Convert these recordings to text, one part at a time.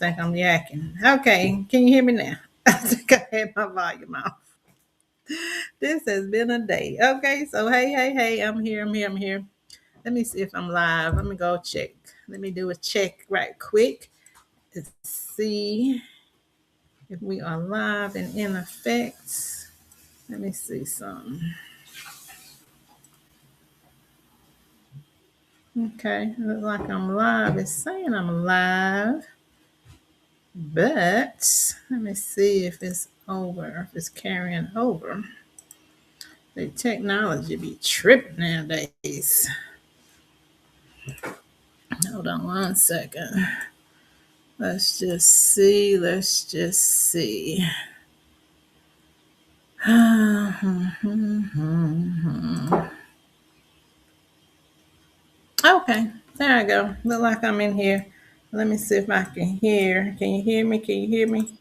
think I'm yakking. Okay, can you hear me now? I think I had my volume off. This has been a day. Okay, so hey, I'm here. Let me see if I'm live. Let me go check. Let me do a check right quick to see if we are live and in effect. Let me see something. Okay, looks like I'm live. It's saying I'm live, but let me see if it's over, if it's carrying over. The technology be tripping nowadays. Hold on one second. Let's just see. Okay, there I go. Look like I'm in here. Let me see if I can hear. Can you hear me? Can you hear me?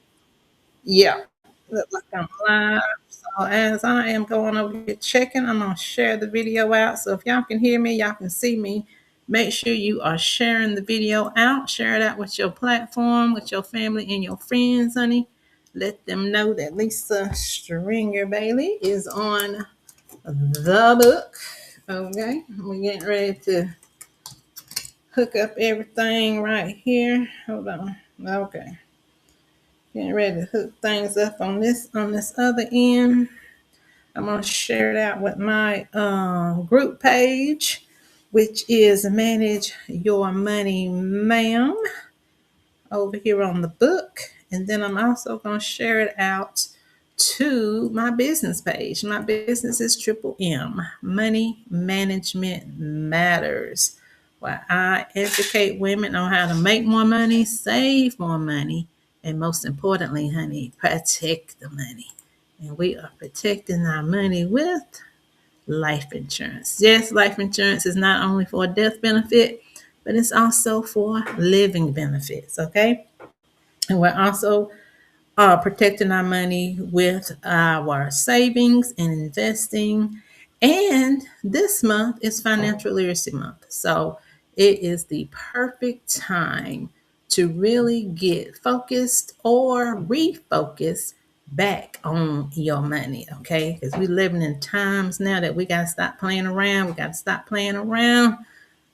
Yeah. Look like I'm live. So as I am going over here checking, I'm gonna share the video out. So if y'all can hear me, y'all can see me. Make sure you are sharing the video out. Share it out with your platform, with your family and your friends, honey. Let them know that Lisa Stringer Bailey is on the book. Okay, we're getting ready to hook up everything right here. Hold on. Okay. Getting ready to hook things up on this other end. I'm gonna share it out with my group page, which is Manage Your Money, Ma'am, over here on the book. And then I'm also gonna share it out to my business page. My business is Triple M, Money Management Matters, where I educate women on how to make more money, save more money, and most importantly, honey, protect the money. And we are protecting our money with life insurance. Yes, life insurance is not only for a death benefit, but it's also for living benefits, okay? And we're also protecting our money with our savings and investing. And this month is Financial Literacy Month. So it is the perfect time to really get focused or refocus back on your money, okay? Because we're living in times now that we got to stop playing around. We got to stop playing around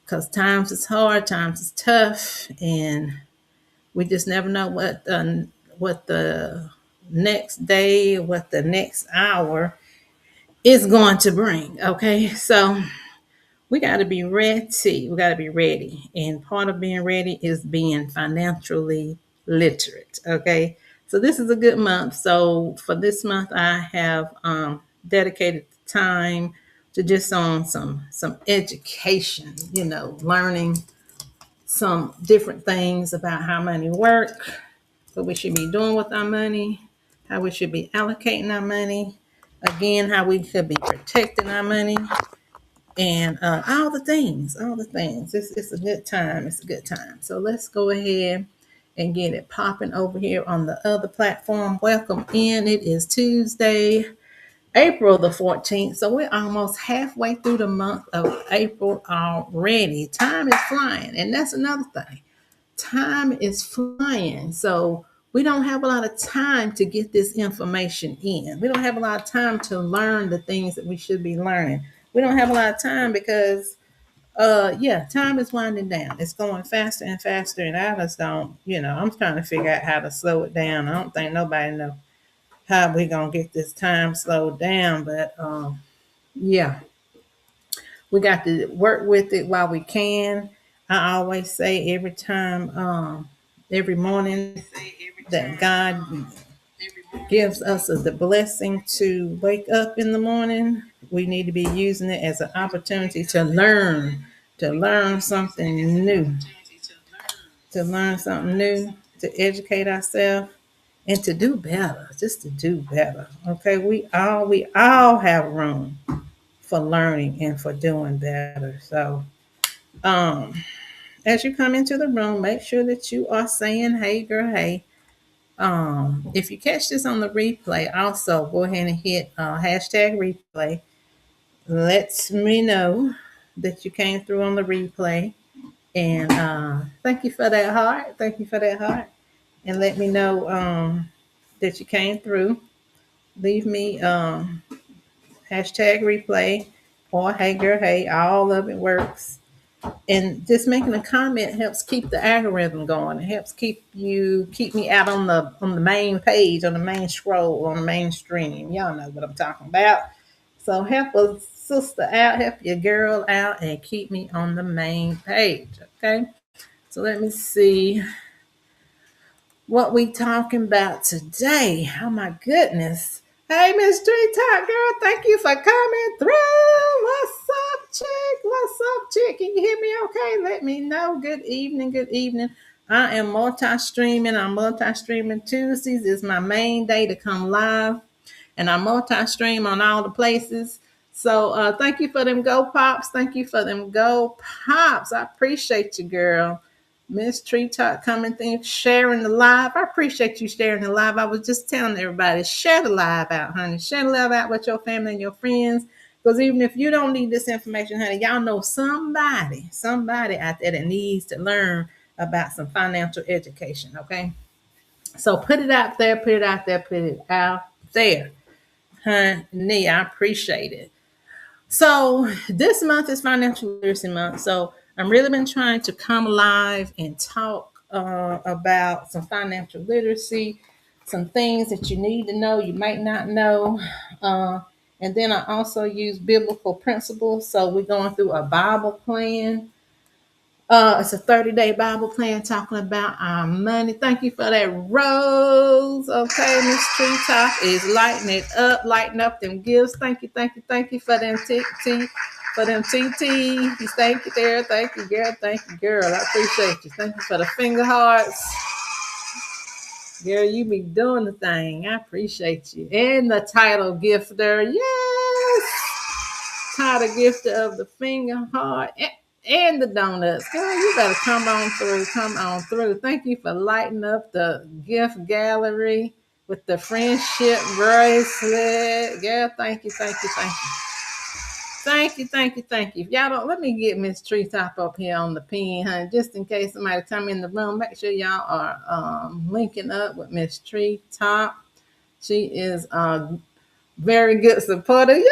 because times is hard, times is tough, and we just never know what the next day, what the next hour is going to bring. Okay, so we got to be ready. We got to be ready, and part of being ready is being financially literate. Okay, so this is a good month. So for this month, I have dedicated time to just on some education. Learning some different things about how money work, what we should be doing with our money, how we should be allocating our money, again, how we should be protecting our money, and all the things, all the things. It's a good time. It's a good time. So let's go ahead and get it popping over here on the other platform. Welcome in. It is Tuesday, April the 14th. So we're almost halfway through the month of April already. Time is flying. And that's another thing. Time is flying. So we don't have a lot of time to get this information in. We don't have a lot of time to learn the things that we should be learning. We don't have a lot of time because time is winding down. It's going faster and faster, and I just don't, I'm trying to figure out how to slow it down. I don't think nobody knows how we gonna get this time slowed down, but yeah, we got to work with it while we can. I always say every morning that God gives us the blessing to wake up in the morning, we need to be using it as an opportunity to learn something new, to educate ourselves and to do better, just to do better. Okay, we all have room for learning and for doing better. So um as you come into the room, make sure that you are saying, hey girl, hey. If you catch this on the replay, also go ahead and hit hashtag replay. Let me know that you came through on the replay. And thank you for that heart. Thank you for that heart. and let me know that you came through. Leave me hashtag replay or hey girl, hey, all of it works. And just making a comment helps keep the algorithm going. It helps keep me out on the main page, on the main scroll, on the mainstream. Y'all know what I'm talking about. So help a sister out, help your girl out, and keep me on the main page. Okay. So let me see what we talking about today. Oh my goodness. Hey, Miss Tree Top Girl, thank you for coming through. What's up, chick? What's up, chick? Can you hear me okay? Let me know. Good evening, good evening. I am multi-streaming. I'm multi-streaming Tuesdays is my main day to come live. And I multi-stream on all the places. So thank you for them go pops. Thank you for them go pops. I appreciate you, girl. Miss Treetop coming through, sharing the live. I appreciate you sharing the live. I was just telling everybody, share the live out, honey. Share the live out with your family and your friends. Because even if you don't need this information, honey, y'all know somebody out there that needs to learn about some financial education, okay? So put it out there, put it out there, put it out there. Honey, I appreciate it. So this month is Financial Literacy Month. So I'm really been trying to come alive and talk about some financial literacy, some things that you need to know, you might not know. Uh, and then I also use biblical principles. So we're going through a Bible plan. It's a 30-day Bible plan talking about our money. Thank you for that rose. Okay, Miss Treetop is lighting it up, lighting up them gifts. Thank you, thank you, thank you for them for them TT. Thank you there. Thank you, girl. Thank you, girl. I appreciate you. Thank you for the finger hearts. Girl, you be doing the thing. I appreciate you. And the title gifter. Yes. Title gifter of the finger heart. And the donuts. Girl, you better come on through. Come on through. Thank you for lighting up the gift gallery with the friendship bracelet. Girl, thank you, thank you, thank you. Thank you, thank you, thank you. If y'all don't, let me get Miss Treetop up here on the pin, honey, just in case somebody come in the room. Make sure y'all are linking up with Miss Treetop. She is very good supporter. Yahoo!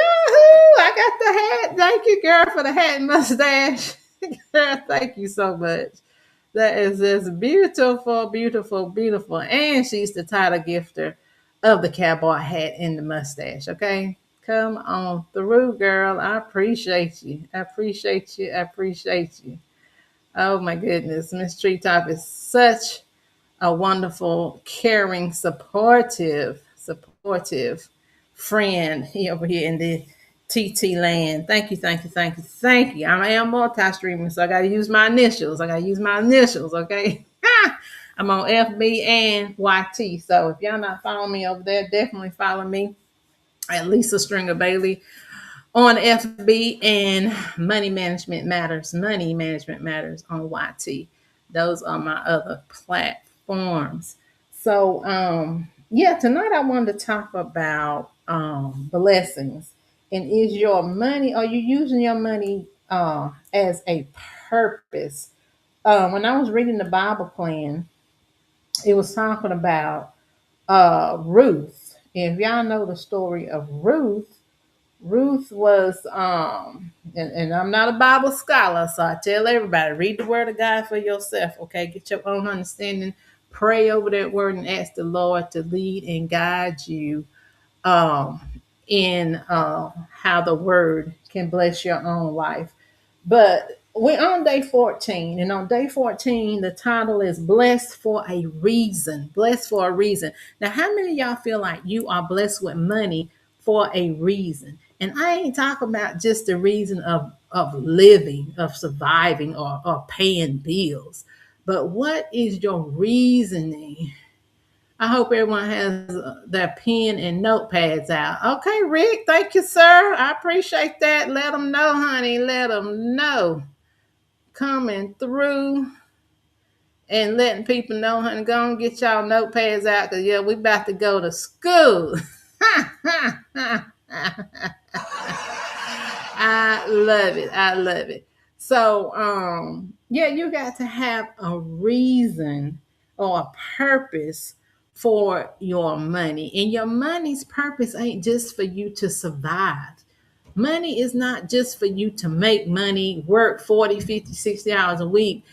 I got the hat. Thank you, girl, for the hat and mustache. Girl, thank you so much. That is just beautiful, beautiful, beautiful. And she's the title gifter of the cowboy hat and the mustache. Okay. Come on through, girl. I appreciate you. I appreciate you. I appreciate you. Oh my goodness. Miss Treetop is such a wonderful, caring, supportive friend here over here in the TT land. Thank you, thank you, thank you, thank you. I am multi-streaming, so I got to use my initials. Okay? I'm on FB and YT. So if y'all not following me over there, definitely follow me at Lisa Stringer Bailey on FB and Money Management Matters. Money Management Matters on YT. Those are my other platforms. So yeah, tonight I wanted to talk about blessings. And is your money, are you using your money as a purpose? When I was reading the Bible plan, it was talking about Ruth. If y'all know the story of Ruth, Ruth was, and I'm not a Bible scholar, so I tell everybody, read the word of God for yourself, okay? Get your own understanding, pray over that word, and ask the Lord to lead and guide you um, in how the word can bless your own life. But we're on day 14, and on day 14, the title is Blessed for a Reason. Blessed for a reason. Now, how many of y'all feel like you are blessed with money for a reason? And I ain't talking about just the reason of living, of surviving, or paying bills. But what is your reasoning? I hope everyone has their pen and notepads out. Okay, Rick, thank you, sir. I appreciate that. Let them know, honey. Let them know. Coming through and letting people know, honey. Go and get y'all notepads out because, yeah, we about to go to school. I love it. I love it. So, yeah, you got to have a reason or a purpose for your money. And your money's purpose ain't just for you to survive. Money is not just for you to make money, work 40, 50, 60 hours a week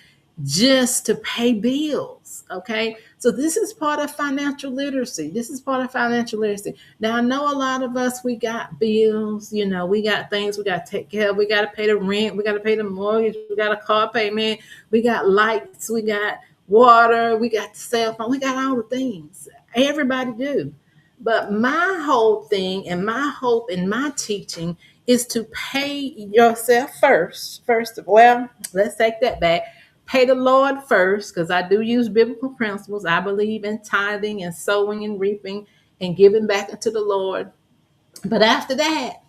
just to pay bills. Okay. So this is part of financial literacy. This is part of financial literacy. Now I know a lot of us, we got bills, we got things we got to take care of. We got to pay the rent, we got to pay the mortgage, we got a car payment, we got lights, we got water, we got the cell phone, we got all the things. Everybody do. But my whole thing and my hope and my teaching is to pay yourself first. First of well, let's take that back. Pay the Lord first, because I do use biblical principles. I believe in tithing and sowing and reaping and giving back into the Lord. But after that,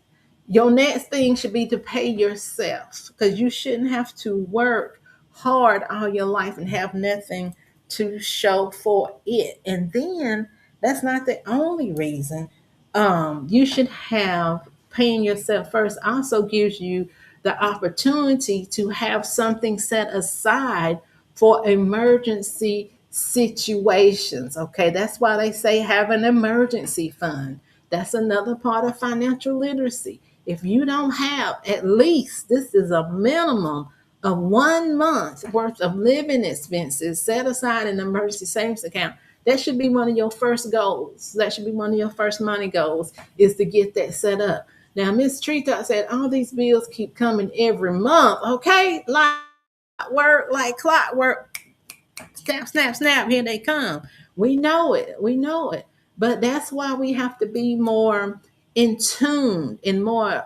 your next thing should be to pay yourself, because you shouldn't have to work hard all your life and have nothing to show for it. And then that's not the only reason. You should have paying yourself first also gives you the opportunity to have something set aside for emergency situations. Okay, that's why they say have an emergency fund. That's another part of financial literacy. If you don't have at least, this is a minimum of 1 month worth of living expenses set aside in an emergency savings account, that should be one of your first goals. That should be one of your first money goals, is to get that set up. Now, Miss Treetop said all these bills keep coming every month. Okay, like clockwork, snap, snap, snap, here they come. We know it. We know it. But that's why we have to be more in tune and more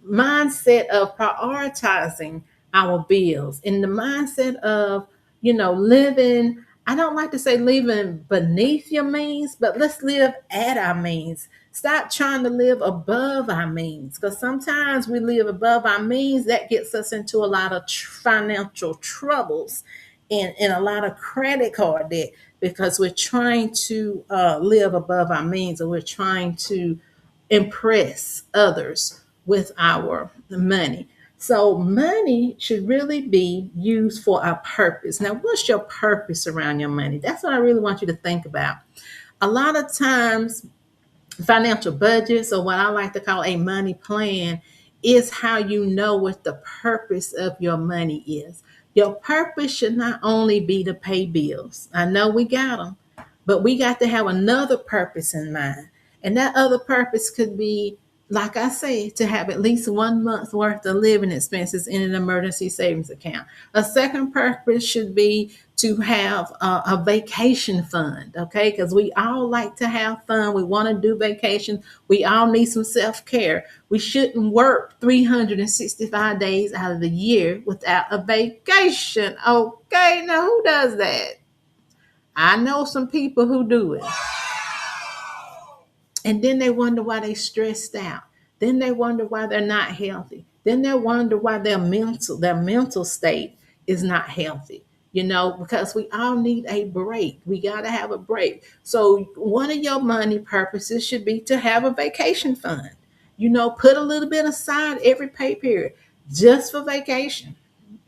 mindset of prioritizing our bills, in the mindset of, living. I don't like to say living beneath your means, but let's live at our means. Stop trying to live above our means, because sometimes we live above our means. That gets us into a lot of financial troubles and a lot of credit card debt, because we're trying to live above our means, or we're trying to impress others with our money. So money should really be used for a purpose. Now, what's your purpose around your money? That's what I really want you to think about. A lot of times, financial budgets, or what I like to call a money plan, is how you know what the purpose of your money is. Your purpose should not only be to pay bills. I know we got them, but we got to have another purpose in mind. And that other purpose could be, like I say, to have at least 1 month's worth of living expenses in an emergency savings account. A second purpose should be to have a vacation fund, okay? Because we all like to have fun. We want to do vacation. We all need some self-care. We shouldn't work 365 days out of the year without a vacation, okay? Now, who does that? I know some people who do it. And then they wonder why they stressed out. Then they wonder why they're not healthy. Then they wonder why their mental state is not healthy. Because we all need a break. We got to have a break. So one of your money purposes should be to have a vacation fund. Put a little bit aside every pay period just for vacation,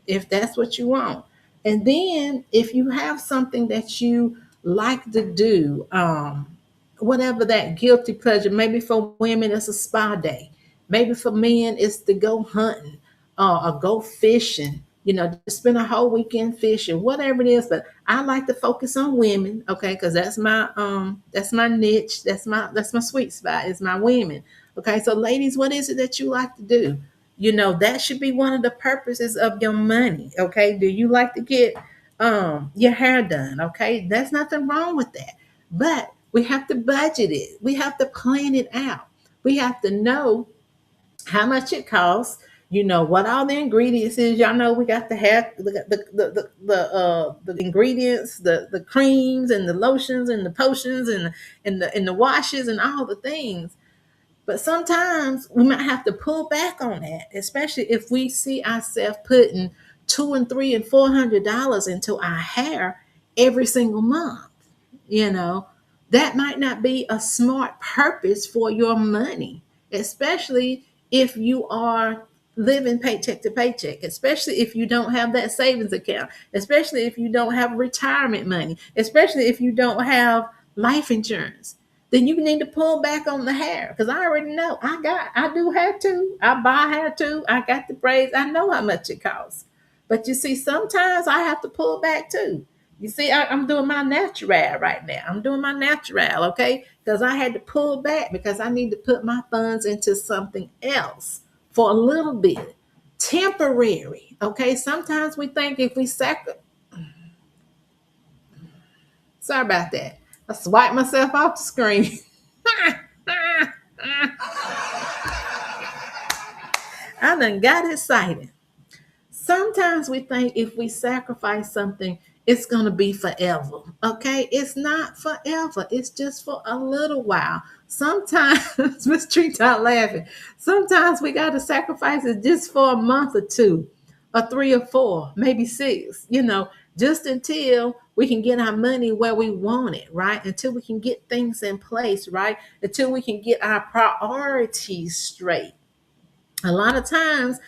if that's what you want. And then if you have something that you like to do, whatever that guilty pleasure, maybe for women it's a spa day, maybe for men it's to go hunting, or go fishing, to spend a whole weekend fishing, whatever it is. But I like to focus on women, okay, because that's my niche, that's my sweet spot, is my women. Okay, so ladies, what is it that you like to do? That should be one of the purposes of your money. Okay, do you like to get your hair done? Okay, there's nothing wrong with that, but we have to budget it. We have to plan it out. We have to know how much it costs. What all the ingredients is. Y'all know we got to have the ingredients, the creams and the lotions and the potions and the washes and all the things. But sometimes we might have to pull back on that, especially if we see ourselves putting two and three and $400 into our hair every single month. You know, that might not be a smart purpose for your money, especially if you are living paycheck to paycheck, especially if you don't have that savings account, especially if you don't have retirement money, especially if you don't have life insurance. Then you need to pull back on the hair, because I already know I do hair too. I buy hair too. I got the braids. I know how much it costs. But you see, sometimes I have to pull back too. You see, I'm doing my natural right now. I'm doing my natural, okay? Because I had to pull back because I need to put my funds into something else for a little bit, temporary, okay? Sometimes we think if we sorry about that. I swiped myself off the screen. I done got excited. Sometimes we think if we sacrifice something, it's going to be forever. Okay. It's not forever. It's just for a little while. Sometimes, Miss Treat out laughing. Sometimes we got to sacrifice it just for a month or two, or three or four, maybe six, just until we can get our money where we want it, right? Until we can get things in place, right? Until we can get our priorities straight. A lot of times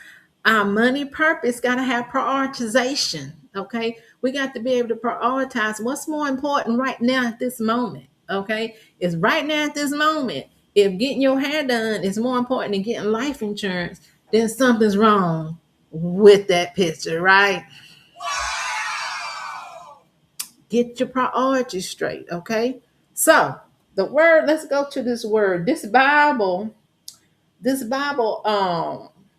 our money purpose got to have prioritization. Okay, we got to be able to prioritize what's more important right now at this moment. Okay, it's right now at this moment. If getting your hair done is more important than getting life insurance, then something's wrong with that picture, right? Get your priorities straight. Okay, so the word, let's go to this word. This Bible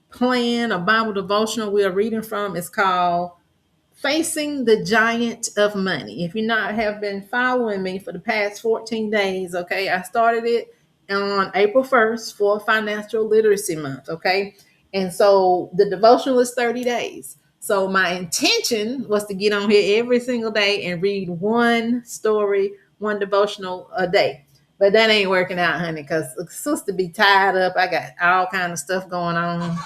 plan, a Bible devotional we are reading from, is called Facing the Giant of Money. If you not have been following me for the past 14 days, okay, I started it on April 1st for Financial Literacy Month, okay? And so the devotional is 30 days. So my intention was to get on here every single day and read one story, one devotional a day. But that ain't working out, honey, because sister be tied up. I got all kind of stuff going on.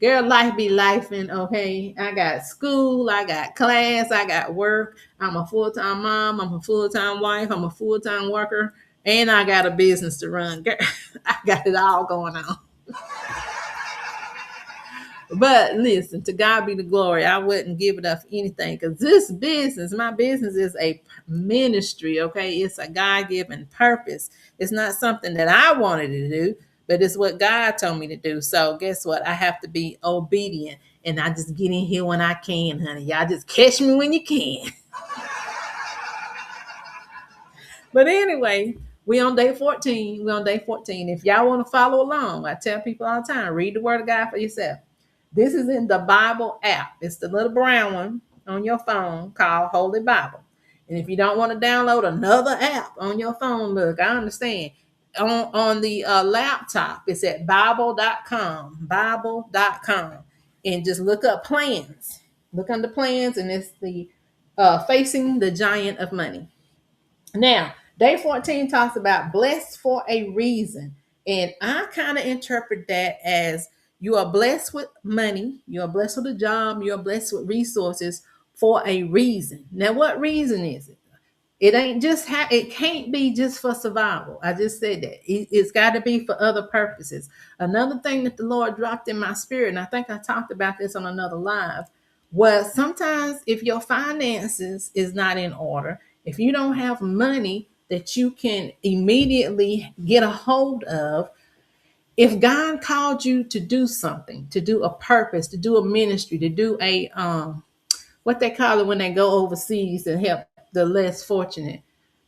Girl, life be lifing, okay? I got school, I got class, I got work. I'm a full-time mom, I'm a full-time wife, I'm a full-time worker, and I got a business to run. Girl, I got it all going on. But listen, to God be the glory. I wouldn't give it up for anything, because this business, my business, is a ministry, okay? It's a God-given purpose. It's not something that I wanted to do, but it's what God told me to do. So guess what? I have to be obedient, and I just get in here when I can, honey. Y'all just catch me when you can. But anyway, we on day 14. We on day 14. If y'all want to follow along, I tell people all the time, read the word of God for yourself. This is in the Bible app. It's the little brown one on your phone called Holy Bible. And if you don't want to download another app on your phone, look, I understand. On the laptop, it's at Bible.com, and just look up plans. Look under plans, and it's the Facing the Giant of Money. Now, day 14 talks about blessed for a reason. And I kind of interpret that as you are blessed with money, you are blessed with a job, you are blessed with resources for a reason. Now, what reason is it? It ain't just it can't be just for survival. I just said that. It's got to be for other purposes. Another thing that the Lord dropped in my spirit, and I think I talked about this on another live, was sometimes if your finances is not in order, if you don't have money that you can immediately get a hold of, if God called you to do something, to do a purpose, to do a ministry, to do a what they call it when they go overseas and help the less fortunate.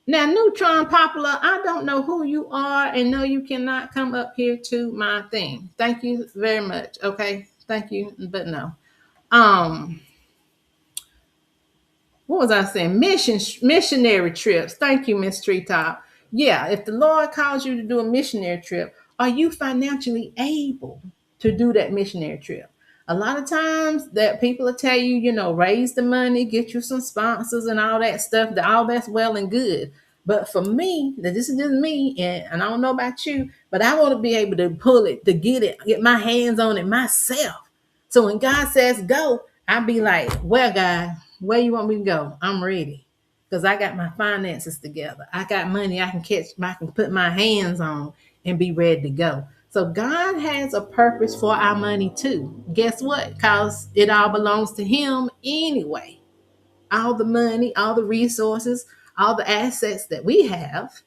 Now, Neutron Popular, I don't know who you are, and no, you cannot come up here to my thing. Thank you very much. Okay, thank you, but no. Um, what was I saying? Missionary trips. Thank you, Miss Treetop. Yeah, if the Lord calls you to do a missionary trip, are you financially able to do that missionary trip? A lot of times that people will tell you, raise the money, get you some sponsors and all that stuff. All that's well and good. But for me, this is just me, and I don't know about you, but I want to be able to pull it, to get my hands on it myself. So when God says go, I be like, well, God, where you want me to go? I'm ready. Because I got my finances together. I got money I can put my hands on and be ready to go. So God has a purpose for our money too. Guess what? Because it all belongs to Him anyway. All the money, all the resources, all the assets that we have,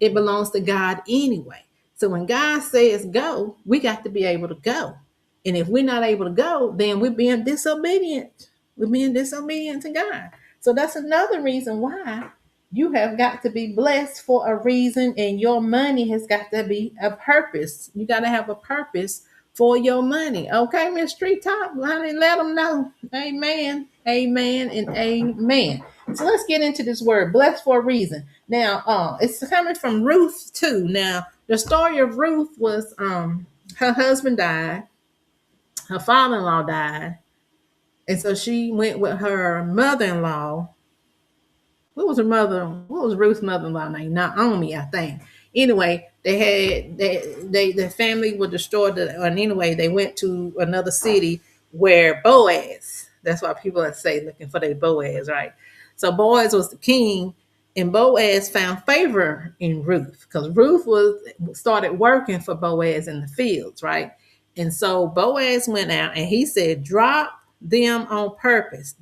it belongs to God anyway. So when God says go, we got to be able to go. And if we're not able to go, then we're being disobedient. We're being disobedient to God. So that's another reason why you have got to be blessed for a reason, and your money has got to be a purpose. You got to have a purpose for your money. Okay, Miss Street Top, honey, let them know. Amen, amen, and amen. So let's get into this word, blessed for a reason. Now, it's coming from Ruth too. Now, the story of Ruth was her husband died, her father-in-law died, and so she went with her mother-in-law. What was Ruth's mother-in-law name? Naomi, I think. Anyway, the family was destroyed, and anyway, they went to another city where Boaz, that's why people say looking for their Boaz, right? So Boaz was the king, and Boaz found favor in Ruth because Ruth was started working for Boaz in the fields, right? And so Boaz went out and he said, drop them on purpose.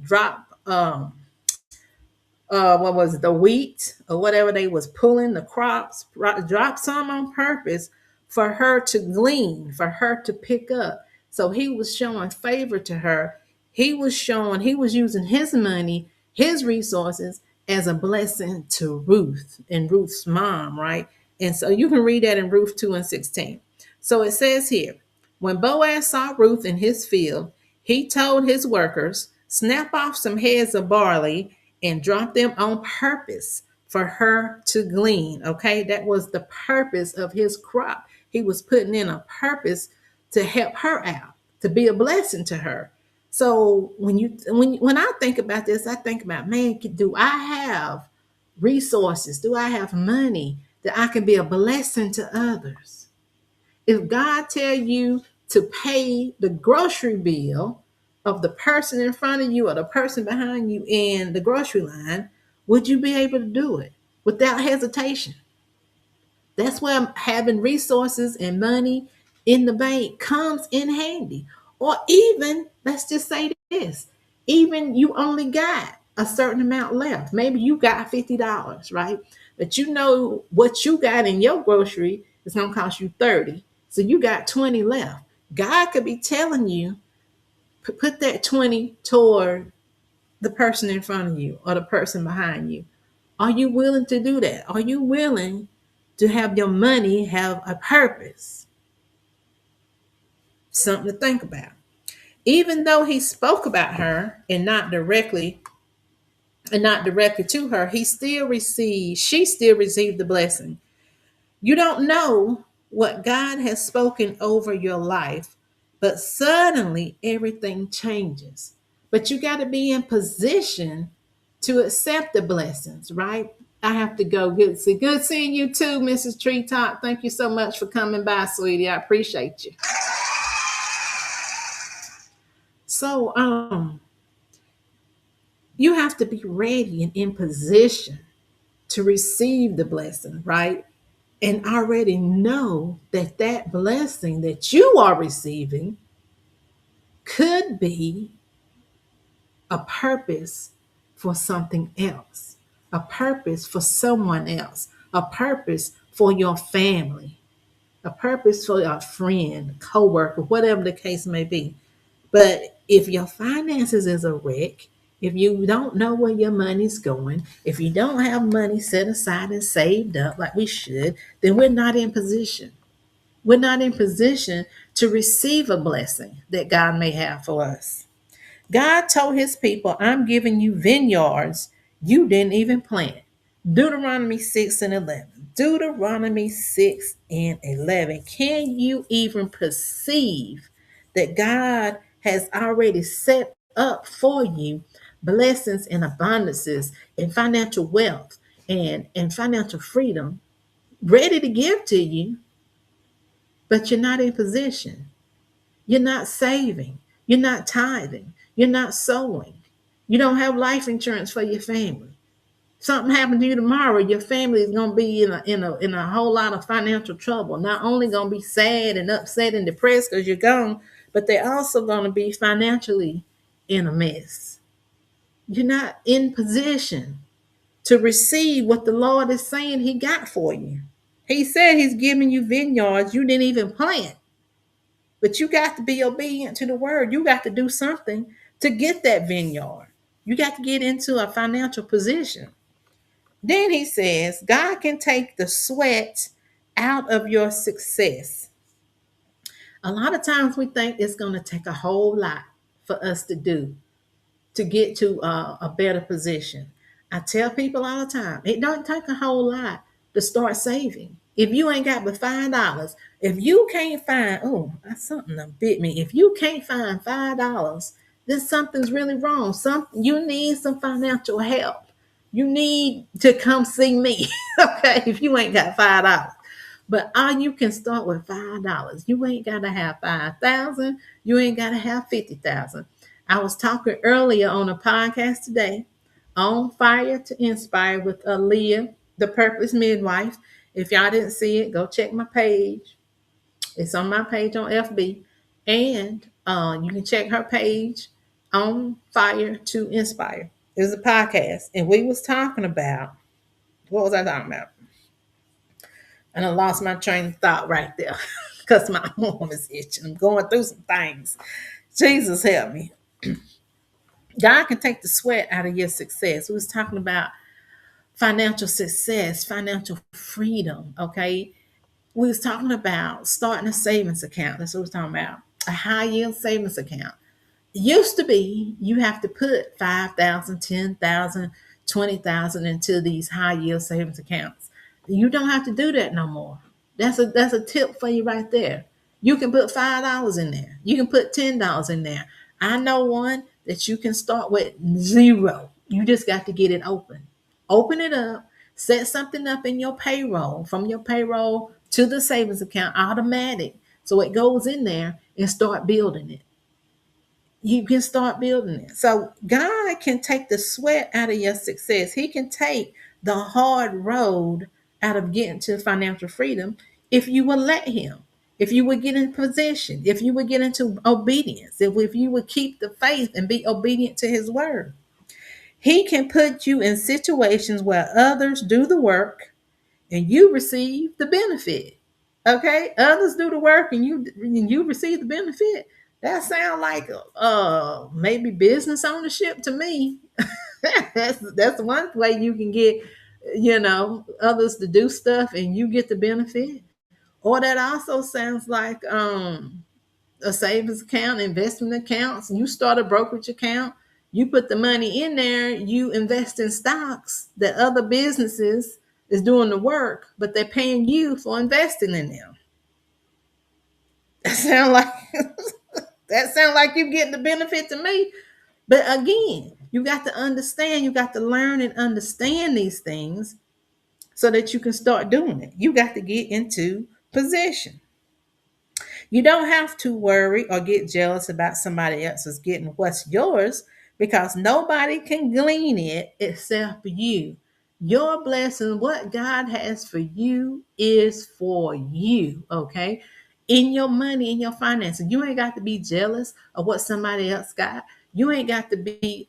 What was it, the wheat or whatever they was pulling, the crops, drop some on purpose for her to glean, for her to pick up. So he was showing favor to her. He was using his money, his resources as a blessing to Ruth and Ruth's mom, right? And so you can read that in Ruth 2 and 16. So it says here, when Boaz saw Ruth in his field, he told his workers, snap off some heads of barley and drop them on purpose for her to glean. Okay, that was the purpose of his crop. He was putting in a purpose to help her out, to be a blessing to her. So when I think about this, I think about, man, do I have resources? Do I have money that I can be a blessing to others? If God tell you to pay the grocery bill of the person in front of you or the person behind you in the grocery line, would you be able to do it without hesitation? That's where having resources and money in the bank comes in handy. Or even, let's just say this, even you only got a certain amount left. Maybe you got $50, right? But you know what you got in your grocery is going to cost you 30. So you got 20 left. God could be telling you, put that 20 toward the person in front of you or the person behind you. Are you willing to do that? Are you willing to have your money have a purpose? Something to think about. Even though he spoke about her and not directly to her, she still received the blessing. You don't know what God has spoken over your life, but suddenly everything changes. But you got to be in position to accept the blessings, right? I have to go. Good seeing you too, Mrs. Treetop. Thank you so much for coming by, sweetie. I appreciate you. So, you have to be ready and in position to receive the blessing, right? And already know that that blessing that you are receiving could be a purpose for something else, a purpose for someone else, a purpose for your family, a purpose for a friend, coworker, whatever the case may be. But if your finances is a wreck, if you don't know where your money's going, if you don't have money set aside and saved up like we should, then we're not in position. We're not in position to receive a blessing that God may have for us. God told his people, I'm giving you vineyards you didn't even plant. Deuteronomy 6 and 11. Deuteronomy 6 and 11. Can you even perceive that God has already set up for you blessings and abundances and financial wealth and financial freedom ready to give to you, but you're not in position? You're not saving. You're not tithing. You're not sowing. You don't have life insurance for your family. something happened to you tomorrow, your family is gonna be in a whole lot of financial trouble. Not only gonna be sad and upset and depressed because you're gone, but they're also gonna be financially in a mess. You're not in position to receive what the Lord is saying He got for you. He said He's giving you vineyards you didn't even plant, but you got to be obedient to the word. You got to do something to get that vineyard. You got to get into a financial position. Then he says, God can take the sweat out of your success. A lot of times we think it's going to take a whole lot for us to do to get to a better position. I tell people all the time, it don't take a whole lot to start saving. If you ain't got but $5, if you can't find, oh, that's something that bit me. If you can't find $5, then something's really wrong. You need some financial help. You need to come see me, okay? If you ain't got $5. But all you can start with $5. You ain't gotta have 5,000. You ain't gotta have 50,000. I was talking earlier on a podcast today on Fire to Inspire with Aaliyah, the Purpose Midwife. If y'all didn't see it, go check my page. It's on my page on FB, and you can check her page on Fire to Inspire. It was a podcast, and we was talking about what was I talking about? And I lost my train of thought right there because my arm is itching. I'm going through some things. Jesus help me. God can take the sweat out of your success. We was talking about financial success, financial freedom. Okay. We was talking about starting a savings account. That's what we was talking about. A high yield savings account. Used to be you have to put 5,000, 10,000, 20,000 into these high yield savings accounts. You don't have to do that no more. That's a tip for you right there. You can put $5 in there. You can put $10 in there. I know one that you can start with zero. You just got to get it open. Open it up, set something up in your payroll, from your payroll to the savings account, automatic. So it goes in there and start building it. You can start building it. So God can take the sweat out of your success. He can take the hard road out of getting to financial freedom if you will let Him. If you would get in position, if you would get into obedience, if you would keep the faith and be obedient to His word. He can put you in situations where others do the work and you receive the benefit. Okay, others do the work and you receive the benefit. That sounds like maybe business ownership to me. that's one way you can get, others to do stuff and you get the benefit. Or that also sounds like a savings account, investment accounts. You start a brokerage account, you put the money in there, you invest in stocks that other businesses is doing the work, but they're paying you for investing in them. That sound like you getting the benefit to me. But again, you got to understand, you got to learn and understand these things so that you can start doing it. You got to get into position. You don't have to worry or get jealous about somebody else's getting what's yours because nobody can glean it except you. Your blessing, what God has for you, is for you, okay? In your money, in your finances. You ain't got to be jealous of what somebody else got. You ain't got to be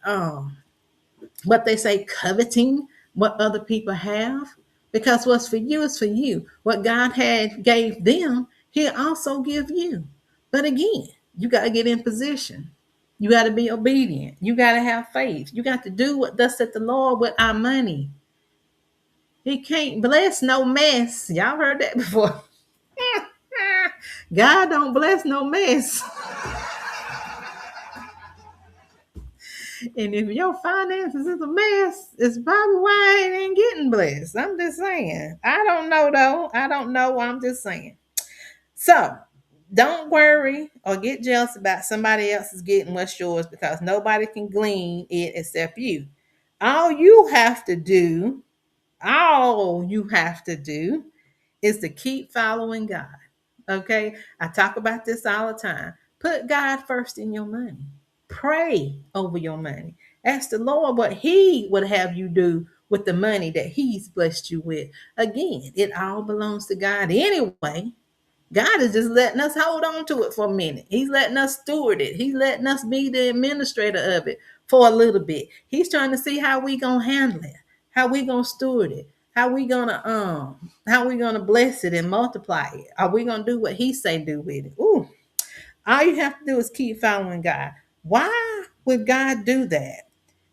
what they say, coveting what other people have, because what's for you is for you. What God had gave them, He'll also give you. But again, you got to get in position. You got to be obedient. You got to have faith. You got to do what thus said the Lord with our money. He can't bless no mess. Y'all heard that before. God don't bless no mess. And if your finances is a mess, it's probably why I ain't getting blessed. I'm just saying. I don't know though. I don't know. I'm just saying. So don't worry or get jealous about somebody else is getting what's yours because nobody can glean it except you. All you have to do, all you have to do is to keep following God. Okay? I talk about this all the time. Put God first in your money. Pray over your money. Ask the Lord what He would have you do with the money that He's blessed you with. Again, it all belongs to God anyway. God is just letting us hold on to it for a minute. He's letting us steward it. He's letting us be the administrator of it for a little bit. He's trying to see how we gonna handle it, how we gonna steward it, how we gonna bless it and multiply it. Are we gonna do what He say do with it? Ooh, all you have to do is keep following God. Why would God do that?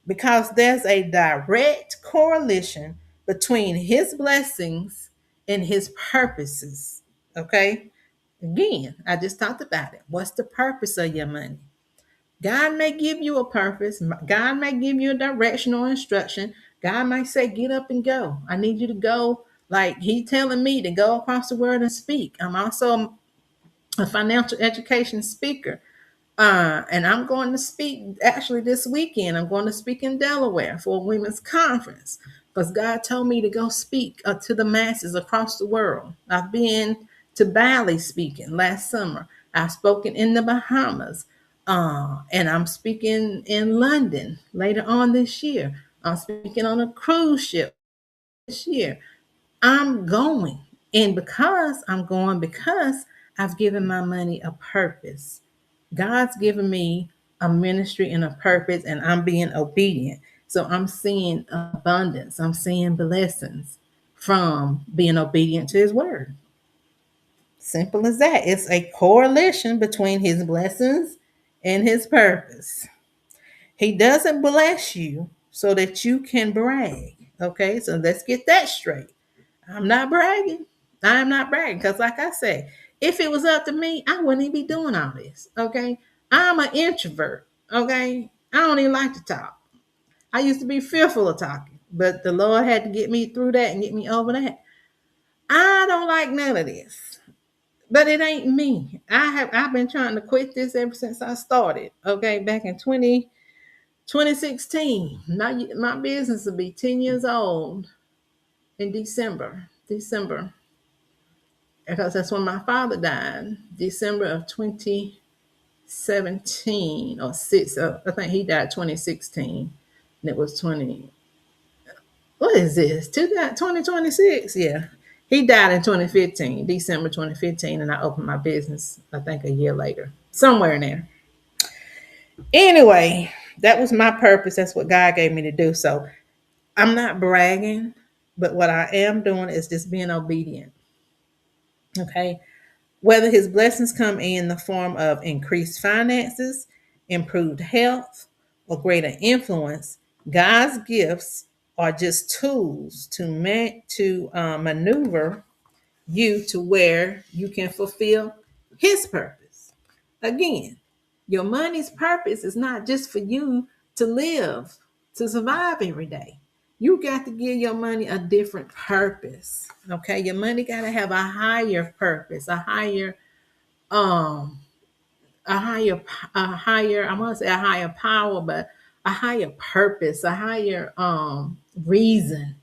Because there's a direct correlation between His blessings and His purposes. Okay. Again, I just talked about it. What's the purpose of your money? God may give you a purpose. God may give you a directional instruction. God might say, get up and go. I need you to go. Like He telling me to go across the world and speak. I'm also a financial education speaker. And I'm going to speak actually this weekend. I'm going to speak in Delaware for a women's conference because God told me to go speak to the masses across the world. I've been to Bali speaking last summer. I've spoken in the Bahamas. And I'm speaking in London later on this year. I'm speaking on a cruise ship this year. I'm going. And because I'm going, because I've given my money a purpose. God's given me a ministry and a purpose, and I'm being obedient. So I'm seeing abundance. I'm seeing blessings from being obedient to His word. Simple as that. It's a correlation between His blessings and His purpose. He doesn't bless you so that you can brag. Okay, so let's get that straight. I'm not bragging. I'm not bragging because, like I said, if it was up to me, I wouldn't even be doing all this. Okay. I'm an introvert. Okay. I don't even like to talk. I used to be fearful of talking, but the Lord had to get me through that and get me over that. I don't like none of this, but it ain't me. I've been trying to quit this ever since I started. Okay. Back in 2016, my business will be 10 years old in December, because that's when my father died, December of 2017 or six. I think he died 2016, and it was 20. What is this? 2026? Yeah, he died in 2015, December 2015, and I opened my business. I think a year later, somewhere in there. Anyway, that was my purpose. That's what God gave me to do. So I'm not bragging, but what I am doing is just being obedient. Okay. Whether His blessings come in the form of increased finances, improved health, or greater influence, God's gifts are just tools to maneuver you to where you can fulfill His purpose. Again, your money's purpose is not just for you to live, to survive every day. You got to give your money a different purpose. Okay, your money got to have a higher purpose, um a higher, I want to say a higher power, but a higher purpose, a higher reason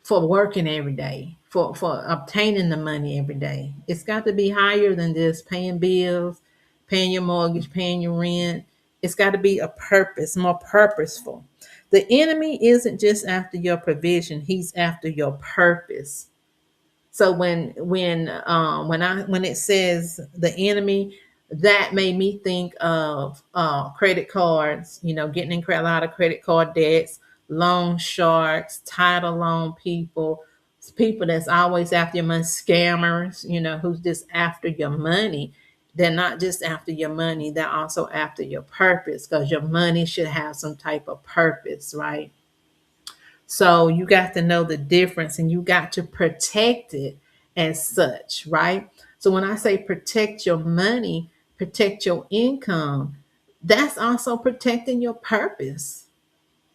for working every day, for obtaining the money every day. It's got to be higher than just paying bills, paying your mortgage, paying your rent. It's got to be a purpose, more purposeful. The enemy isn't just after your provision, he's after your purpose. So when it says the enemy, that made me think of credit cards. Getting in a lot of credit card debts, loan sharks, title loan people, people that's always after your money, scammers. Who's just after your money. They're not just after your money; they're also after your purpose, because your money should have some type of purpose, right? So you got to know the difference and you got to protect it as such, right? So when I say protect your money, protect your income, that's also protecting your purpose,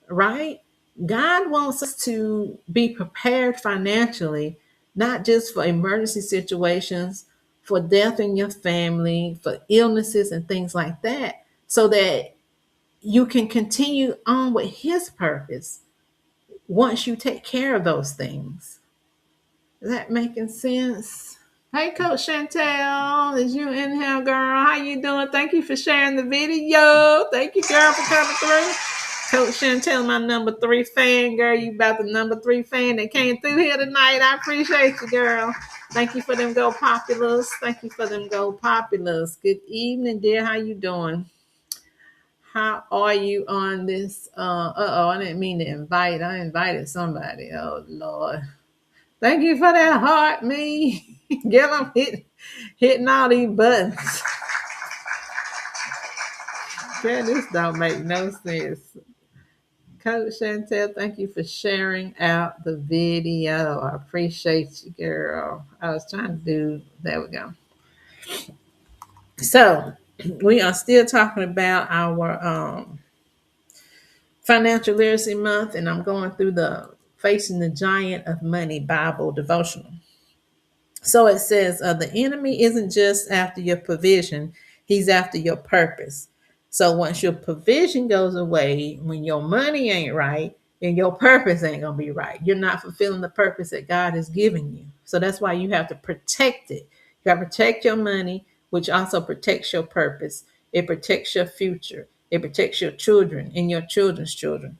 right? God wants us to be prepared financially, not just for emergency situations, for death in your family, for illnesses and things like that, so that you can continue on with His purpose once you take care of those things. Is that making sense? Hey, Coach Chantel, is you in here, girl? How you doing? Thank you for sharing the video. Thank you, girl, for coming through. Coach Chantel, my number three fan, girl. You about the number three fan that came through here tonight. I appreciate you, girl. Thank you for them go populars. Thank you for them go populars. Good evening, dear. How you doing? How are you on this? Oh, I didn't mean to invite. I invited somebody. Oh Lord. Thank you for that heart, me. Get them hitting all these buttons. Girl, this don't make no sense. Coach Chantel, thank you for sharing out the video. I appreciate you, girl. I was trying to do, there we go. So, we are still talking about our financial literacy month, and I'm going through the Facing the Giant of Money Bible devotional. So it says, the enemy isn't just after your provision, he's after your purpose. So once your provision goes away, when your money ain't right, then your purpose ain't going to be right. You're not fulfilling the purpose that God has given you. So that's why you have to protect it. You got to protect your money, which also protects your purpose. It protects your future. It protects your children and your children's children.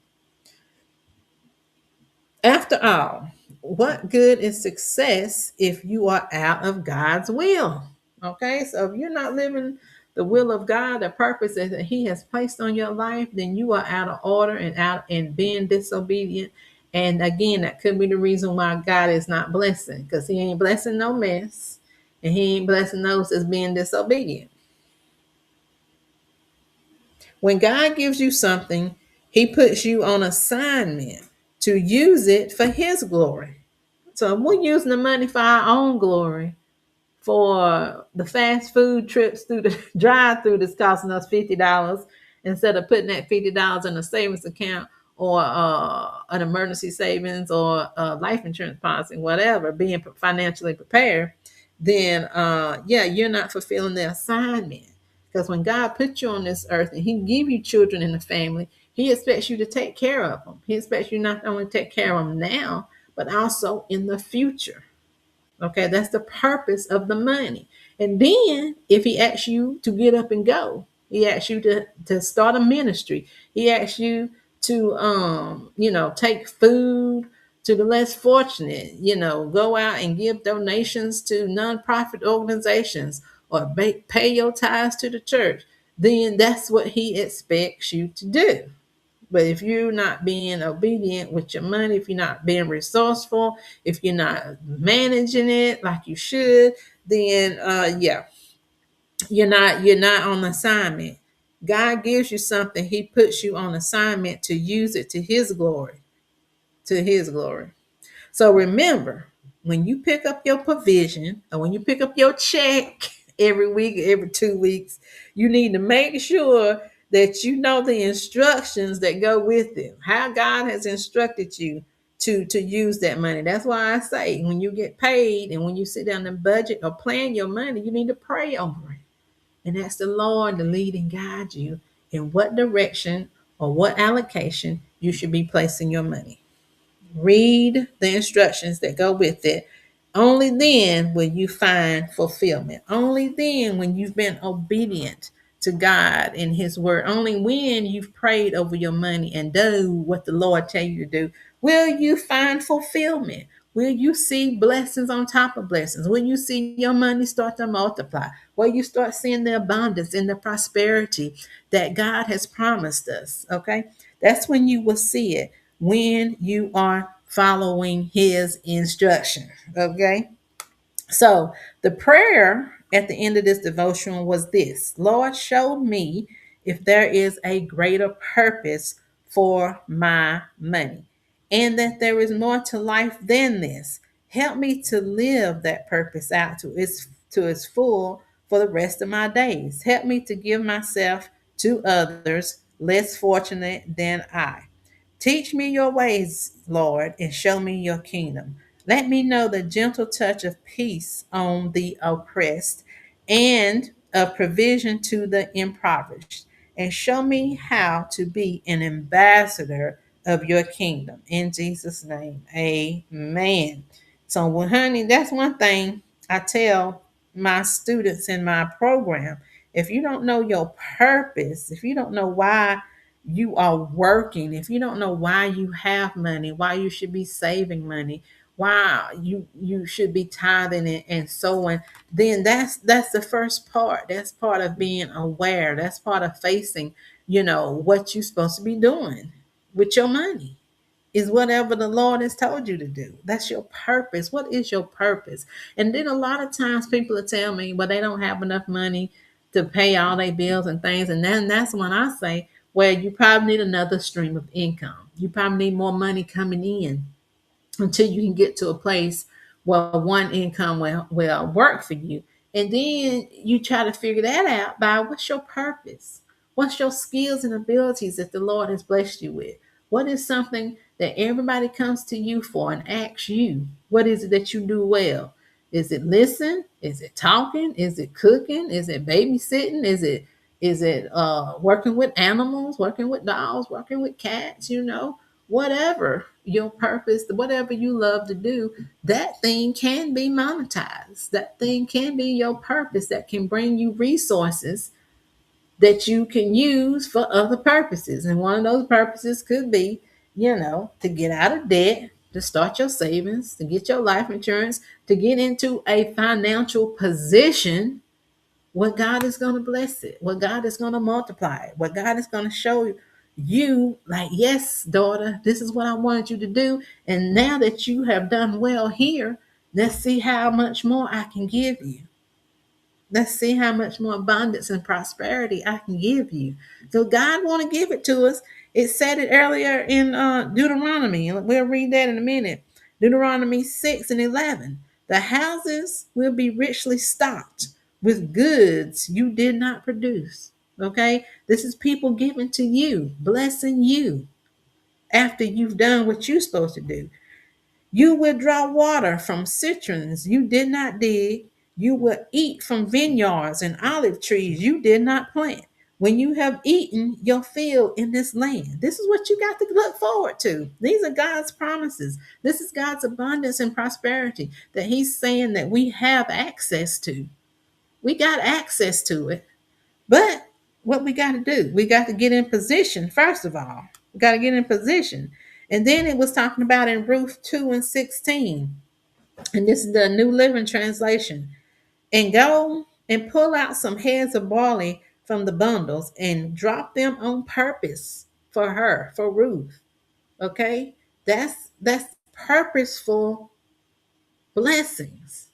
After all, what good is success if you are out of God's will? Okay, so if you're not living the will of God, the purpose that He has placed on your life, then you are out of order and out and being disobedient. And again, that could be the reason why God is not blessing, because He ain't blessing no mess, and He ain't blessing those that's being disobedient. When God gives you something, He puts you on assignment to use it for His glory. So we're using the money for our own glory, for the fast food trips through the drive-through that's costing us $50 instead of putting that $50 in a savings account or an emergency savings or a life insurance policy, whatever, being financially prepared, then yeah, you're not fulfilling the assignment. Because when God put you on this earth and He give you children in the family, He expects you to take care of them. He expects you not only to take care of them now, but also in the future. Okay, that's the purpose of the money. And then if He asks you to get up and go, He asks you to start a ministry. He asks you to take food to the less fortunate, go out and give donations to nonprofit organizations or pay your tithes to the church, then that's what He expects you to do. But if you're not being obedient with your money, if you're not being resourceful, if you're not managing it like you should, then yeah, you're not on assignment. God gives you something, He puts you on assignment to use it to His glory, to His glory. So remember, when you pick up your provision or when you pick up your check every week, every 2 weeks, you need to make sure that you know the instructions that go with it, how God has instructed you to use that money. That's why I say when you get paid and when you sit down and budget or plan your money, you need to pray over it and ask the Lord to lead and guide you in what direction or what allocation you should be placing your money. Read the instructions that go with it. Only then will you find fulfillment. Only then when you've been obedient to God and His word. Only when you've prayed over your money and do what the Lord tell you to do, will you find fulfillment. Will you see blessings on top of blessings? Will you see your money start to multiply? Will you start seeing the abundance and the prosperity that God has promised us? Okay, that's when you will see it, when you are following His instruction. Okay, so the prayer at the end of this devotion was this: Lord, show me if there is a greater purpose for my money and that there is more to life than this. Help me to live that purpose out to its full for the rest of my days. Help me to give myself to others less fortunate than I. Teach me your ways, Lord, and show me your kingdom. Let me know the gentle touch of peace on the oppressed and of provision to the impoverished. And show me how to be an ambassador of your kingdom. In Jesus' name, amen. So, well, honey, that's one thing I tell my students in my program. If you don't know your purpose, if you don't know why you are working, if you don't know why you have money, why you should be saving money, why you should be tithing and sowing, then that's the first part. That's part of being aware. That's part of facing, what you're supposed to be doing with your money is whatever the Lord has told you to do. That's your purpose. What is your purpose? And then a lot of times people will tell me, well, they don't have enough money to pay all their bills and things. And then that's when I say, well, you probably need another stream of income. You probably need more money coming in until you can get to a place where one income will work for you. And then you try to figure that out by what's your purpose? What's your skills and abilities that the Lord has blessed you with? What is something that everybody comes to you for and asks you? What is it that you do well? Is it listen? Is it talking? Is it cooking? Is it babysitting? Is it working with animals, working with dogs, working with cats, whatever your purpose, whatever you love to do, that thing can be monetized. That thing can be your purpose that can bring you resources that you can use for other purposes. And one of those purposes could be, to get out of debt, to start your savings, to get your life insurance, to get into a financial position what God is going to bless it, what God is going to multiply it, what God is going to show you, like, yes, daughter, this is what I wanted you to do. And now that you have done well here, let's see how much more I can give you. Let's see how much more abundance and prosperity I can give you. So God want to give it to us. It said it earlier in Deuteronomy. We'll read that in a minute. Deuteronomy 6:11. The houses will be richly stocked with goods you did not produce. Okay? This is people giving to you, blessing you after you've done what you're supposed to do. You will draw water from cisterns you did not dig. You will eat from vineyards and olive trees you did not plant. When you have eaten your fill in this land, this is what you got to look forward to. These are God's promises. This is God's abundance and prosperity that He's saying that we have access to. We got access to it. But what we got to do, we got to get in position, first of all. We got to get in position. And then it was talking about in Ruth 2:16, and this is the New Living Translation. And go and pull out some heads of barley from the bundles and drop them on purpose for her, for Ruth. Okay? That's purposeful blessings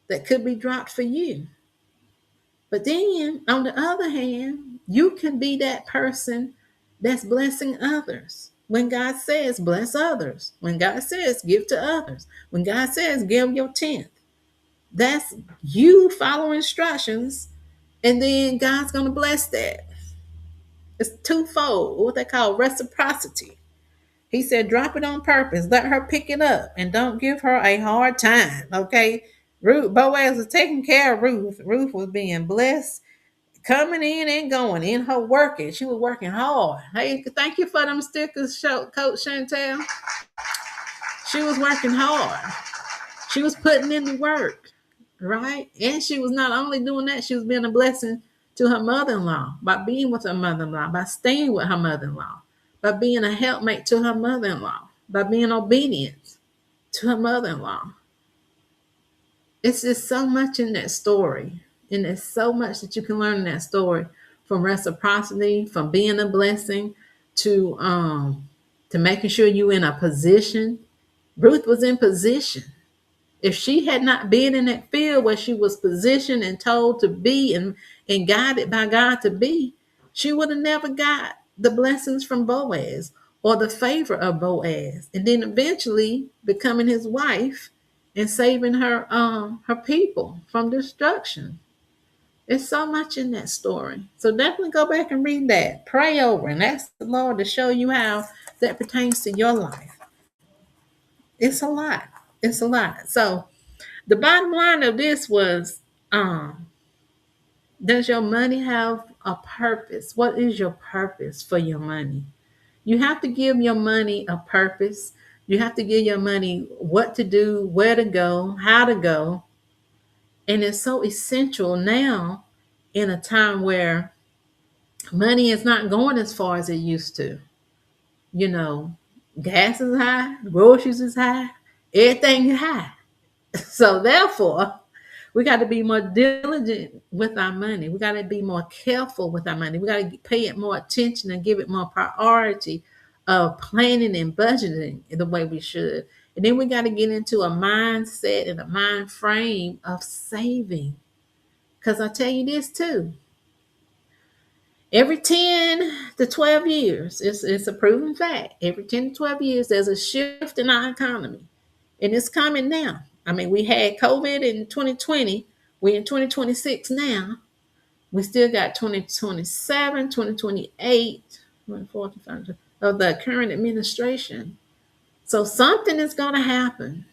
that could be dropped for you. But then, on the other hand, you can be that person that's blessing others. When God says bless others, when God says give to others, when God says give your tenth, that's you follow instructions, and then God's going to bless that. It's twofold, what they call reciprocity. He said, drop it on purpose. Let her pick it up and don't give her a hard time. Okay. Boaz was taking care of Ruth. Ruth was being blessed coming in and going in her working. She was working hard. Hey, thank you for them stickers, Coach Chantel. She was working hard. She was putting in the work, right? And she was not only doing that, she was being a blessing to her mother-in-law by being with her mother-in-law, by staying with her mother-in-law, by being a helpmate to her mother-in-law, by being obedient to her mother-in-law. It's just so much in that story. And there's so much that you can learn in that story, from reciprocity, from being a blessing to making sure you're in a position. Ruth was in position. If she had not been in that field where she was positioned and told to be and guided by God to be, she would have never got the blessings from Boaz or the favor of Boaz. And then eventually becoming his wife and saving her people from destruction. There's so much in that story. So definitely go back and read that. Pray over and ask the Lord to show you how that pertains to your life. It's a lot. It's a lot. So the bottom line of this was, does your money have a purpose? What is your purpose for your money? You have to give your money a purpose. You have to give your money what to do, where to go, how to go. And it's so essential now in a time where Money is not going as far as it used to. You know, gas is high, groceries is high, everything is high. So therefore, we got to be more diligent with our money. We got to be more careful with our money. We got to pay it more attention and give it more priority of planning and budgeting the way we should. And then we got to get into a mindset and a mind frame of saving. Because I tell you this too, every 10 to 12 years, it's a proven fact. Every 10 to 12 years, there's a shift in our economy. And it's coming now. I mean, we had COVID in 2020. We're in 2026 now. We still got 2027, 2028, 24, 25 of the current administration. So something is going to happen.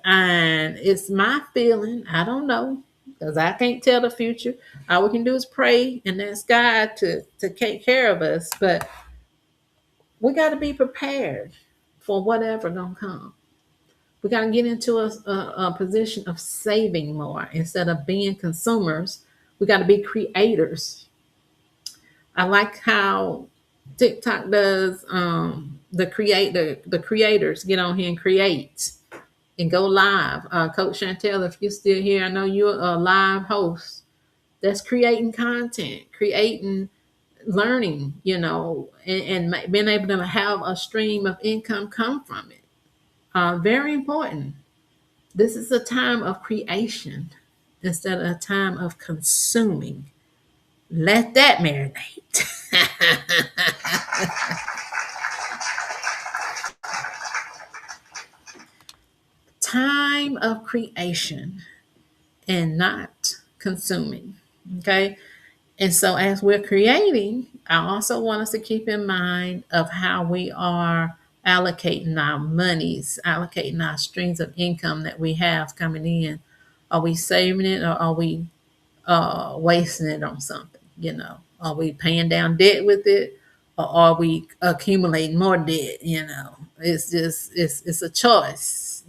And it's my feeling, I don't know, because I can't tell the future. All we can do is pray and ask God to take care of us. But we got to be prepared for whatever gonna come. We got to get into a position of saving more instead of being consumers. We got to be creators. I like how TikTok does the creators get on here and create and go live. Coach Chantel, if you're still here, I know you're a live host. That's creating content, creating learning, and being able to have a stream of income come from it. Very important. This is a time of creation instead of a time of consuming. Let that marinate. Time of creation and not consuming. Okay. And so as we're creating, I also want us to keep in mind of how we are allocating our monies, allocating our streams of income that we have coming in. Are we saving it or are we wasting it on something? Are we paying down debt with it, or are we accumulating more debt? It's just it's a choice.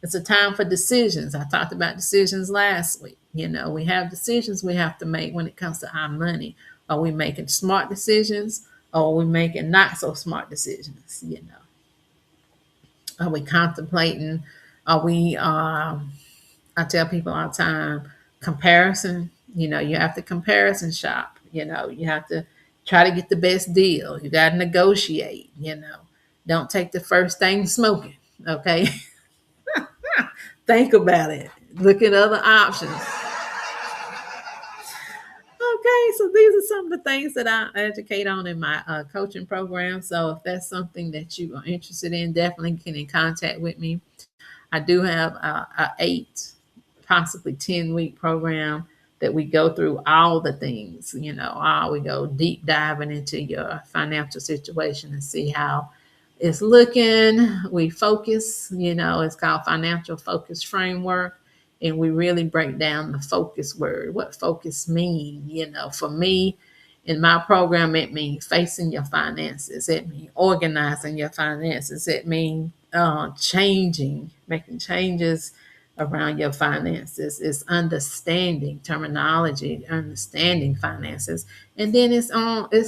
It's a time for decisions. I talked about decisions last week. We have decisions we have to make when it comes to our money. Are we making smart decisions, or are we making not so smart decisions? Are we contemplating? Are we I tell people all the time, comparison, you have to comparison shop, you have to try to get the best deal. You got to negotiate, don't take the first thing smoking. Okay. Think about it. Look at other options. Okay, so these are some of the things that I educate on in my coaching program. So if that's something that you are interested in, definitely get in contact with me. I do have a 8, possibly 10-week program that we go through all the things. We go deep diving into your financial situation and see how it's looking. We focus. It's called Financial Focus Framework, and we really break down the focus word. What focus mean? For me, in my program, it means facing your finances. It means organizing your finances. It means making changes around your finances. It's understanding terminology, understanding finances, and then it's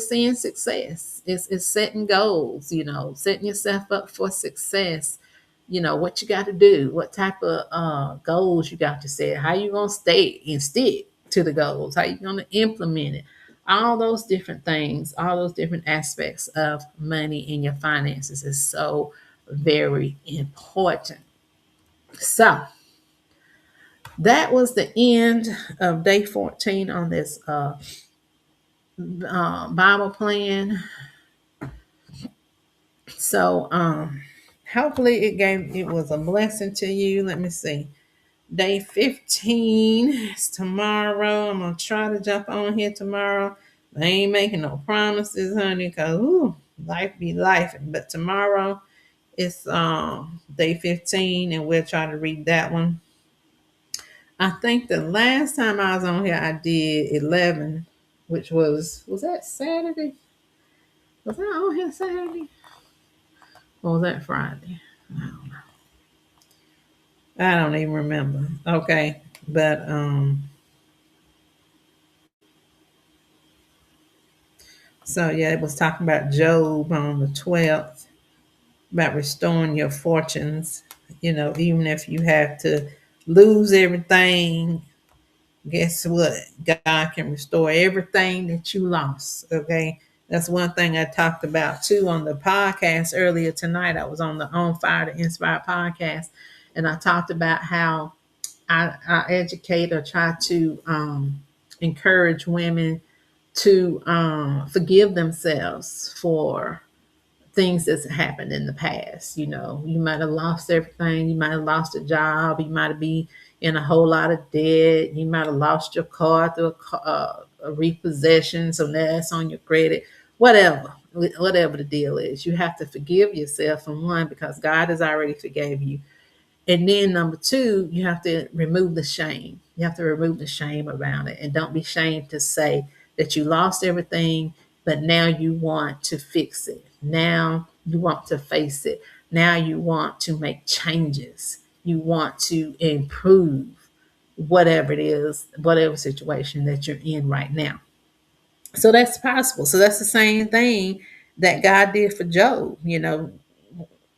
seeing success. It's setting goals. Setting yourself up for success. What you got to do, what type of goals you got to set, how you gonna stay and stick to the goals, how you gonna implement it, all those different things, all those different aspects of money in your finances is so very important. So that was the end of day 14 on this Bible plan. So hopefully it was a blessing to you. Let me see. Day 15 is tomorrow. I'm gonna try to jump on here tomorrow. I ain't making no promises, honey, because life be life. But tomorrow it's day 15, and we'll try to read that one. I think the last time I was on here, I did 11, which was that Saturday? Was I on here Saturday? Or was that Friday? I don't even remember. Okay, but So yeah, it was talking about Job on the 12th, about restoring your fortunes. Even if you have to lose everything, guess what? God can restore everything that you lost. Okay. That's one thing I talked about too on the podcast earlier tonight. I was on the On Fire to Inspire podcast, and I talked about how I educate or try to encourage women to forgive themselves for things that's happened in the past. You might have lost everything. You might have lost a job. You might be in a whole lot of debt. You might have lost your car through a repossession. So now it's on your credit. Whatever the deal is, you have to forgive yourself from one, because God has already forgave you. And then number two, you have to remove the shame. You have to remove the shame around it. And don't be ashamed to say that you lost everything, but now you want to fix it. Now you want to face it. Now you want to make changes. You want to improve whatever it is, whatever situation that you're in right now. So that's possible. So that's the same thing that God did for Job.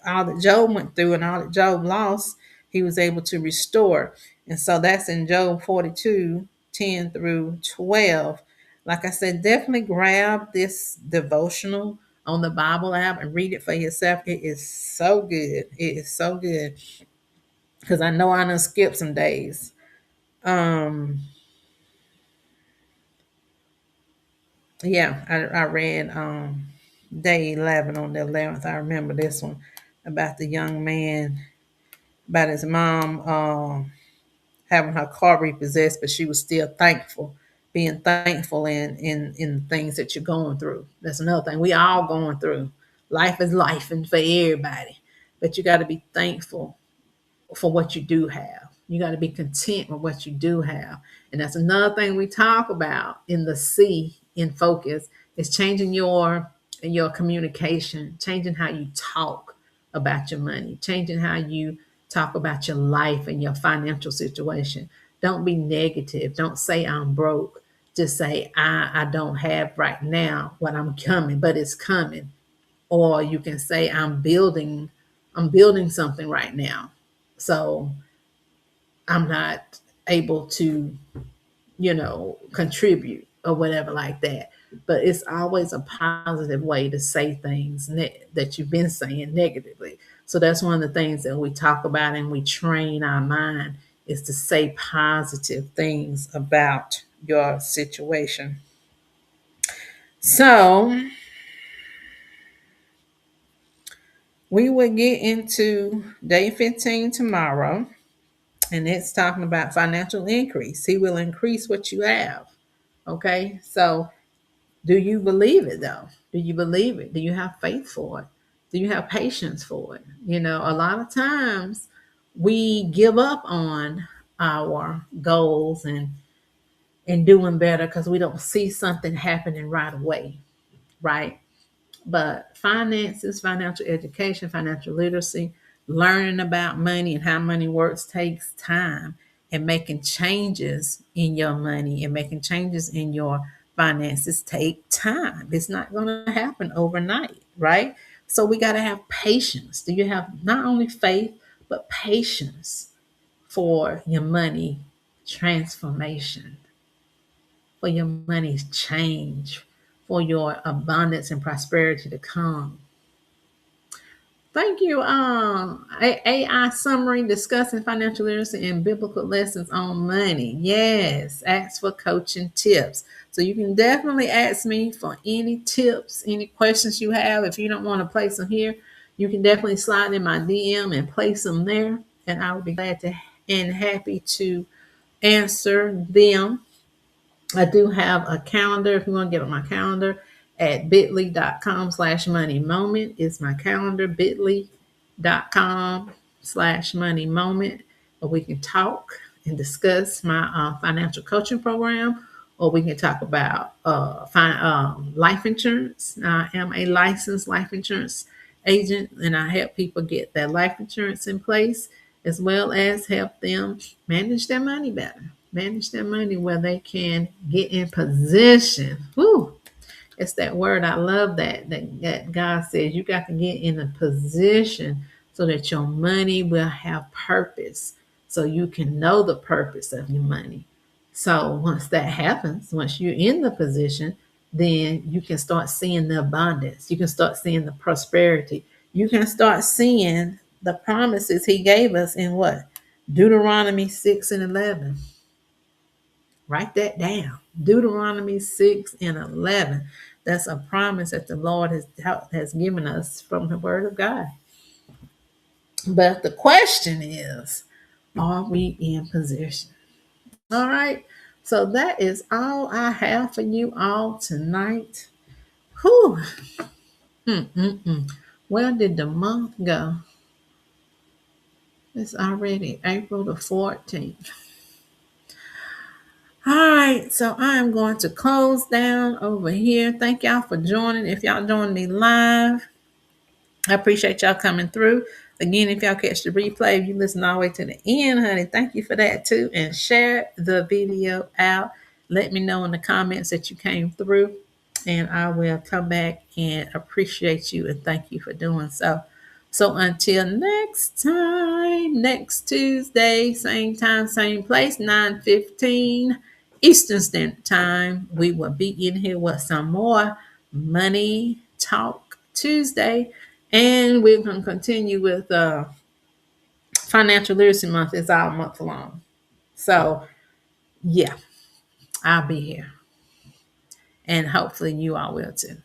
All that Job went through and all that Job lost, he was able to restore. And so that's in Job 42:10 through 12. Like I said, definitely grab this devotional on the Bible app and read it for yourself. It is so good. It is so good. Because I know I done skipped some days. Um, yeah, I read day 11 on the 11th. I remember this one about the young man, about his mom having her car repossessed, but she was still thankful, being thankful in things that you're going through. That's another thing. We all going through. Life is life and for everybody. But you got to be thankful for what you do have. You got to be content with what you do have. And that's another thing we talk about in the C in focus is changing your communication, changing how you talk about your money, changing how you talk about your life and your financial situation. Don't be negative. Don't say I'm broke. Just say I don't have right now what I'm coming, but it's coming. Or you can say I'm building something right now. So I'm not able to, contribute or whatever like that. But it's always a positive way to say things that you've been saying negatively. So that's one of the things that we talk about and we train our mind is to say positive things about your situation. So we will get into day 15 tomorrow, and it's talking about financial increase. He will increase what you have. Okay. So do you believe it though? Do you believe it? Do you have faith for it? Do you have patience for it? A lot of times we give up on our goals and doing better because we don't see something happening right away, right? But finances, financial education, financial literacy, learning about money and how money works takes time. And making changes in your money and making changes in your finances take time. It's not going to happen overnight, right? So we got to have patience. Do you have not only faith, but patience for your money transformation, for your money's change, for your abundance and prosperity to come? Thank you. AI summary discussing financial literacy and biblical lessons on money. Yes, ask for coaching tips. So you can definitely ask me for any tips, any questions you have. If you don't want to place them here, you can definitely slide in my DM and place them there, and I would be glad to and happy to answer them. I do have a calendar. If you want to get on my calendar at bit.ly.com/money moment is my calendar, bit.ly.com/money moment, or we can talk and discuss my financial coaching program, or we can talk about life insurance. I am a licensed life insurance agent, and I help people get their life insurance in place as well as help them manage their money better, manage their money where they can get in position. Woo, It's that word. I love that God says you got to get in a position so that your money will have purpose. So you can know the purpose of your money. So once that happens, once you're in the position, then you can start seeing the abundance. You can start seeing the prosperity. You can start seeing the promises he gave us in what? Deuteronomy 6 and 11. Write that down. Deuteronomy 6 and 11. That's a promise that the Lord has given us from the Word of God. But the question is, are we in position? All right. So that is all I have for you all tonight. Whew. Mm-mm-mm. Where did the month go? It's already April the 14th. All right, so I am going to close down over here. Thank y'all for joining. If y'all join me live, I appreciate y'all coming through. Again, if y'all catch the replay, if you listen all the way to the end, honey, thank you for that too. And share the video out. Let me know in the comments that you came through, and I will come back and appreciate you and thank you for doing so. So until next time, next Tuesday, same time, same place, 9:15 Eastern Standard Time, we will be in here with some more Money Talk Tuesday. And we're going to continue with Financial Literacy Month. It's all month long. So, yeah, I'll be here. And hopefully you all will too.